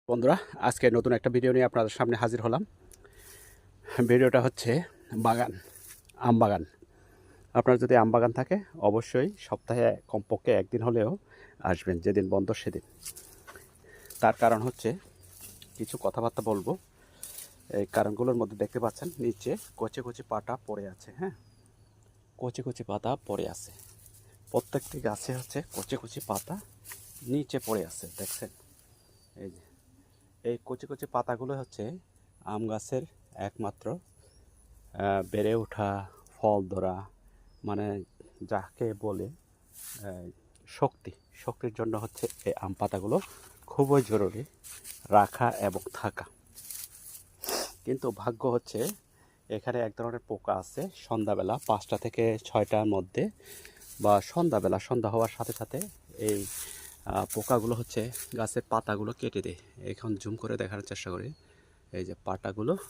বন্ধুরা, আজকে নতুন একটা ভিডিও নিয়ে আপনাদের সামনে হাজির হলাম। ভিডিওটা হচ্ছে বাগান, আম বাগান। আপনার যদি আম বাগান থাকে অবশ্যই সপ্তাহে কমপক্ষে একদিন হলেও আসবেন, যেদিন বন্ধ সেদিন। তার কারণ হচ্ছে কিছু কথাবার্তা বলবো। এই কারণগুলোর মধ্যে দেখতে পাচ্ছেন নিচে কচি কচি পাতা পড়ে আছে। হ্যাঁ, কচি কচি পাতা পড়ে আছে। প্রত্যেকটি গাছে হচ্ছে কচি কচি পাতা নিচে পড়ে আছে, দেখছেন? এই যে এই কচি কচি পাতাগুলো হচ্ছে আম গাছের একমাত্র বেড়ে ওঠা, ফল ধরা, মানে যাকে বলে আহ, শক্তির জন্য হচ্ছে এই আম পাতাগুলো খুবই জরুরি রাখা এবং থাকা। কিন্তু ভাগ্য হচ্ছে এখানে এক ধরনের পোকা আছে, সন্ধ্যাবেলা 5টা থেকে 6টার মধ্যে বা সন্ধ্যা হওয়ার সাথে সাথে এই পোকাগুলো হচ্ছে গাছের পাতাগুলো কেটে দেয়। এখন জুম করে দেখার চেষ্টা করি। এই যে পাতাগুলো